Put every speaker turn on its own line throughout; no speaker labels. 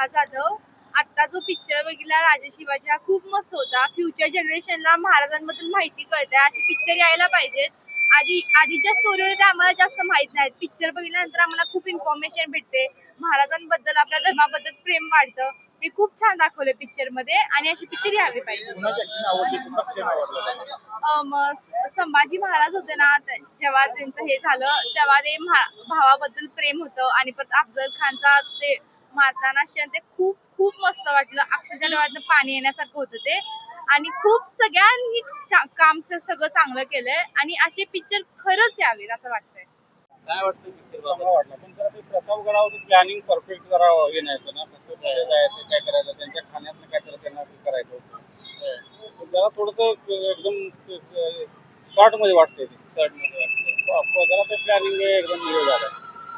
रेखा जाधव. आता जो पिक्चर बघितला राजा शिवाजी हा खूप मस्त होता. फ्युचर जनरेशनला महाराजांबद्दल माहिती कळते. असे पिक्चर यायला पाहिजेत. आधीच्या स्टोरी होते आम्हाला जास्त माहित नाहीत. पिक्चर बघितल्यानंतर आम्हाला खूप इन्फॉर्मेशन भेटते. महाराजांबद्दल, आपल्या धर्माबद्दल प्रेम वाढतं. हे खूप छान दाखवले पिक्चर मध्ये आणि अशी पिक्चर यावी पाहिजे. संभाजी महाराज होते ना, जेव्हा त्यांचं हे झालं तेव्हा ते भावाबद्दल प्रेम होतं आणि परत अफजल खानचा ते मारताना क्षण ते खूप खूप मस्त वाटलं. अक्षरशः डोळ्यातनं पाणी येण्यासारखं होतं ते. आणि खूप सगळ्यांनी काम सगळं चांगलं केलंय आणि असे पिक्चर खरंच यावेत असं वाटतंय.
काय वाटतं पिक्चर चांगला वाटला, पण जरा ते प्रतापगडावर प्लॅनिंग परफेक्ट जरा हे नाही होतं ना. कसं जायचं, काय करायचं, त्यांच्या खाण्यातलं काय तर त्यांना करायचं होतं. जरा थोडंसं एकदम शॉर्ट मध्ये वाटतंय ते. शॉर्ट मध्ये वाटतंय जरा ते प्लॅनिंग एकदम हे झालं.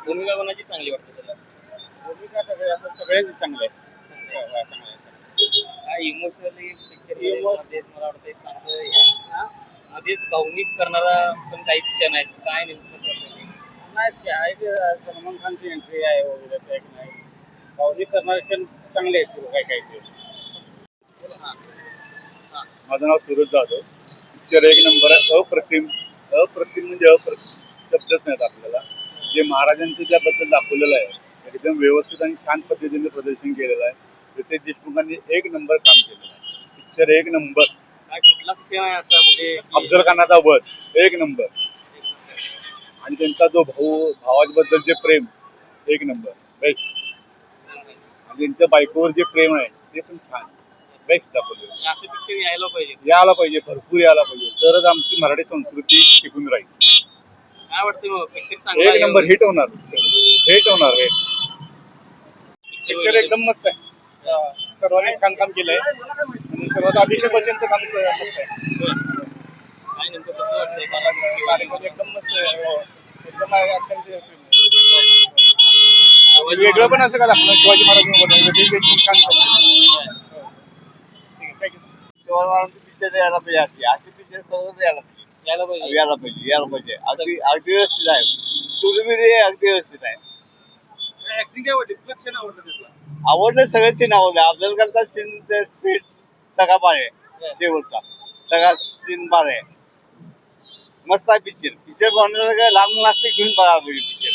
भूमिका कोणाची चांगली वाटते त्याला? भूमिका सगळ्यांची चांगली आहे. काय इमोशनली पिक्चर मला वाटतं चांगलं मध्येच भावनिक करणारा पण काही क्षण आहेत. काय नेमकं नाही की आहे सलमान खानची एंट्री आहे वगैरे ते नाही भावनिक करणारे क्षण चांगले आहेत. काय काय ते.
माझं नाव सूरज जाधव. पिक्चर एक नंबर आहे. अप्रतिम म्हणजे शब्दच नाहीत आपल्याला. जे महाराजांचं ज्याबद्दल दाखवलेलं आहे एकदम व्यवस्थित आणि छान पद्धतीने प्रदर्शन केलेलं आहे. रितेश देशमुखांनी एक नंबर काम केलेलं आहे. पिक्चर एक नंबर.
काय कुठला क्षण आहे असा म्हणजे
अफजल खानाचा वध एक नंबर आणि त्यांचा जो भावाबद्दल जे प्रेम एक नंबर बेस्ट. आणि त्यांच्या बायकोवर जे प्रेम आहे ते पण छान बेस्ट दाखवले.
असे पिक्चर
यायला पाहिजे, भरपूर यायला पाहिजे, तरच आमची मराठी संस्कृती टिकून राहील.
काय वाटतं मग पिक्चर चांगला
एक नंबर हिट होणार.
पिक्चर
एकदम मस्त आहे. सर्वांनी छान काम केलंय आणि सर्वात अभिषेक बच्चनचं काम मस्त आहे.
काय नेमकं कसं वाटतंय
कार्यक्रम एकदम मस्त आहे. एकदम ऍक्शन वेगळं पण असं का दाखवलं शिवाजी महाराजांबद्दल छान पिक्चर यायला पाहिजे. असे पिक्चर सर्व यायला पाहिजे. अगदी व्यवस्थित आहे. सुरबिरी अगदी व्यवस्थित आहे.
ऍक्टिंग काय वाटते? कुठलं क्षण आवडलं त्यातला?
आवडलं सगळे सीन आवडले. अफजल खानचा सीन सगळा बार आहे. शेवटचा सगळा सीन बार आहे. मस्त आहे पिक्चर. बनवलं लहान मुलं असते घेऊन बघा पिक्चर.